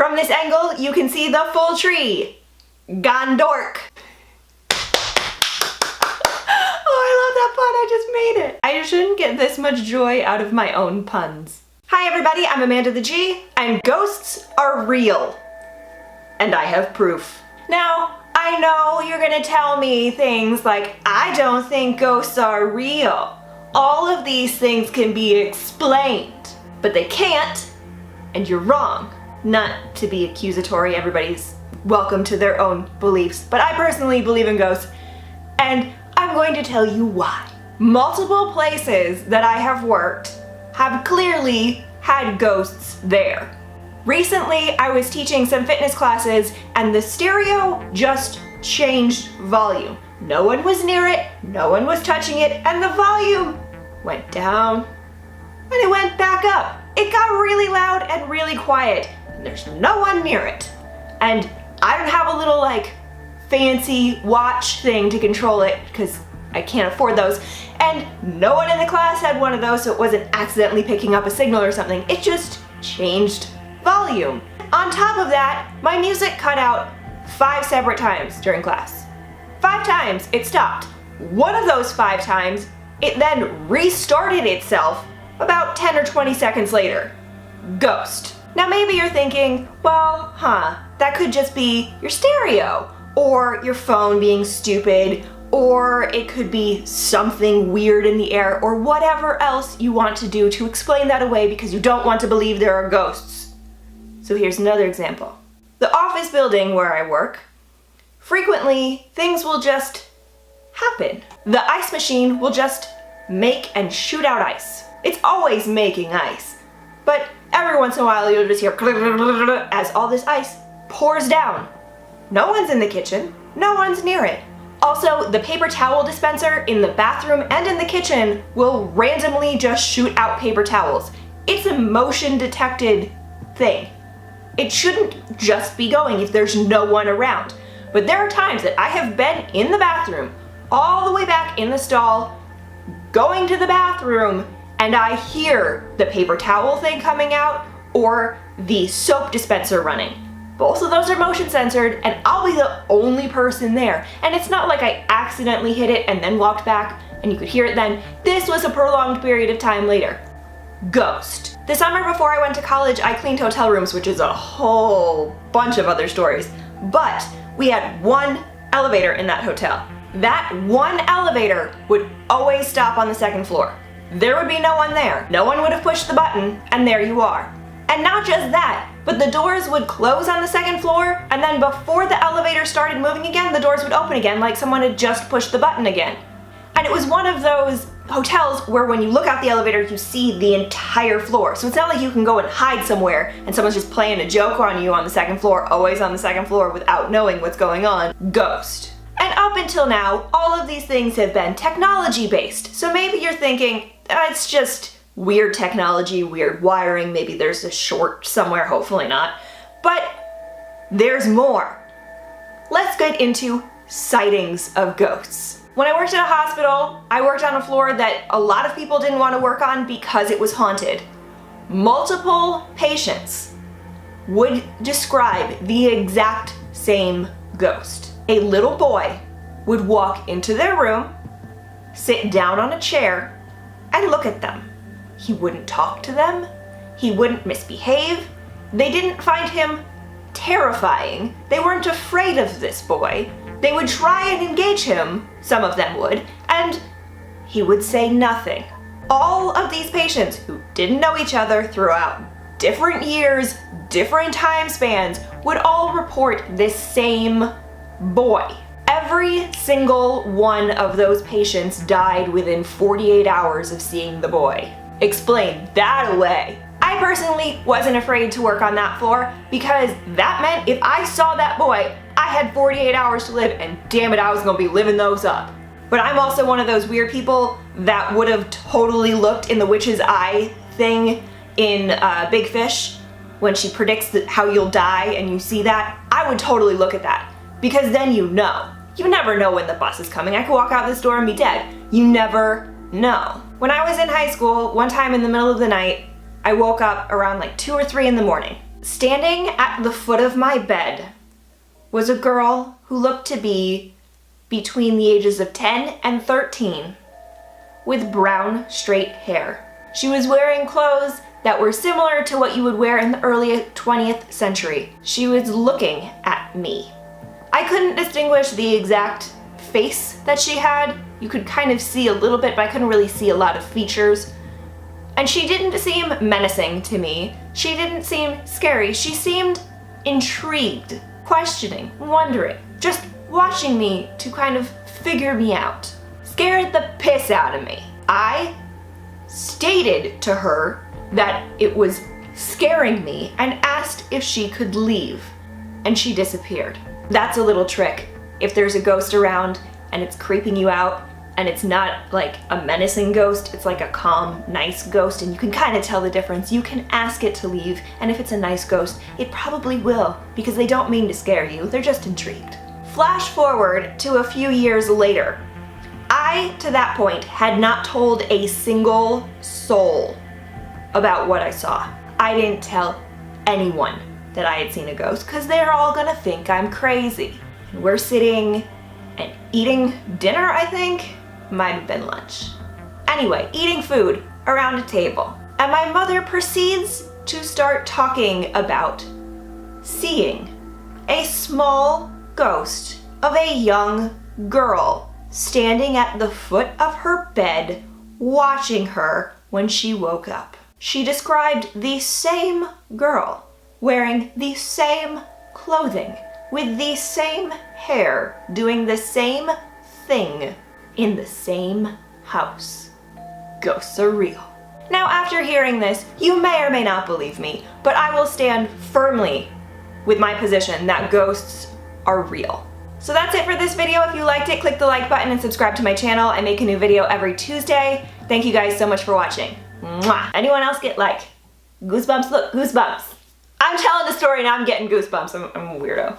From this angle, you can see the full tree. Gone dork. Oh, I love that pun, I just made it. I shouldn't get this much joy out of my own puns. Hi everybody, I'm Amanda the G, and ghosts are real. And I have proof. Now, I know you're gonna tell me things like, I don't think ghosts are real. All of these things can be explained, but they can't, and you're wrong. Not to be accusatory, everybody's welcome to their own beliefs, but I personally believe in ghosts, and I'm going to tell you why. Multiple places that I have worked have clearly had ghosts there. Recently, I was teaching some fitness classes and the stereo just changed volume. No one was near it, no one was touching it, and the volume went down and it went back up. It got really loud and really quiet, and there's no one near it. And I don't have a little like fancy watch thing to control it because I can't afford those. And no one in the class had one of those, so it wasn't accidentally picking up a signal or something. It just changed volume. On top of that, my music cut out 5 separate times during class. 5 times it stopped. One of those 5 times, it then restarted itself about 10 or 20 seconds later. Ghost. Now maybe you're thinking, well, that could just be your stereo, or your phone being stupid, or it could be something weird in the air, or whatever else you want to do to explain that away because you don't want to believe there are ghosts. So here's another example. The office building where I work, frequently things will just happen. The ice machine will just make and shoot out ice. It's always making ice, but every once in a while you'll just hear as all this ice pours down. No one's in the kitchen, no one's near it. Also, the paper towel dispenser in the bathroom and in the kitchen will randomly just shoot out paper towels. It's a motion detected thing. It shouldn't just be going if there's no one around. But there are times that I have been in the bathroom, all the way back in the stall, going to the bathroom, and I hear the paper towel thing coming out or the soap dispenser running. Both of those are motion censored, and I'll be the only person there. And it's not like I accidentally hit it and then walked back and you could hear it then. This was a prolonged period of time later. Ghost. The summer before I went to college, I cleaned hotel rooms, which is a whole bunch of other stories. But we had one elevator in that hotel. That one elevator would always stop on the 2nd floor. There would be no one there. No one would have pushed the button, and there you are. And not just that, but the doors would close on the 2nd floor, and then before the elevator started moving again, the doors would open again like someone had just pushed the button again. And it was one of those hotels where when you look out the elevator, you see the entire floor. So it's not like you can go and hide somewhere and someone's just playing a joke on you on the 2nd floor, always on the 2nd floor without knowing what's going on. Ghost. And up until now, all of these things have been technology based. So maybe you're thinking, it's just weird technology, weird wiring, maybe there's a short somewhere, hopefully not. But there's more. Let's get into sightings of ghosts. When I worked at a hospital, I worked on a floor that a lot of people didn't want to work on because it was haunted. Multiple patients would describe the exact same ghost. A little boy would walk into their room, sit down on a chair, and look at them. He wouldn't talk to them. He wouldn't misbehave. They didn't find him terrifying. They weren't afraid of this boy. They would try and engage him, some of them would, and he would say nothing. All of these patients who didn't know each other throughout different years, different time spans, would all report this same boy. Every single one of those patients died within 48 hours of seeing the boy. Explain that away. I personally wasn't afraid to work on that floor because that meant if I saw that boy, I had 48 hours to live, and damn it, I was gonna be living those up. But I'm also one of those weird people that would have totally looked in the witch's eye thing in Big Fish when she predicts how you'll die and you see that. I would totally look at that because then you know. You never know when the bus is coming. I could walk out this door and be dead. You never know. When I was in high school, one time in the middle of the night, I woke up around like 2 or 3 in the morning. Standing at the foot of my bed was a girl who looked to be between the ages of 10 and 13 with brown, straight hair. She was wearing clothes that were similar to what you would wear in the early 20th century. She was looking at me. I couldn't distinguish the exact face that she had. You could kind of see a little bit, but I couldn't really see a lot of features. And she didn't seem menacing to me. She didn't seem scary. She seemed intrigued, questioning, wondering, just watching me to kind of figure me out. Scared the piss out of me. I stated to her that it was scaring me and asked if she could leave, and she disappeared. That's a little trick. If there's a ghost around and it's creeping you out, and it's not like a menacing ghost, it's like a calm, nice ghost, and you can kind of tell the difference. You can ask it to leave, and if it's a nice ghost, it probably will, because they don't mean to scare you, they're just intrigued. Flash forward to a few years later. I, to that point, had not told a single soul about what I saw. I didn't tell anyone that I had seen a ghost, because they're all gonna think I'm crazy. And we're sitting and eating dinner, I think? Might have been lunch. Anyway, eating food around a table. And my mother proceeds to start talking about seeing a small ghost of a young girl standing at the foot of her bed, watching her when she woke up. She described the same girl wearing the same clothing, with the same hair, doing the same thing in the same house. Ghosts are real. Now, after hearing this, you may or may not believe me, but I will stand firmly with my position that ghosts are real. So that's it for this video. If you liked it, click the like button and subscribe to my channel. I make a new video every Tuesday. Thank you guys so much for watching. Mwah. Anyone else get like goosebumps? Look, goosebumps. I'm telling the story and I'm getting goosebumps. I'm a weirdo.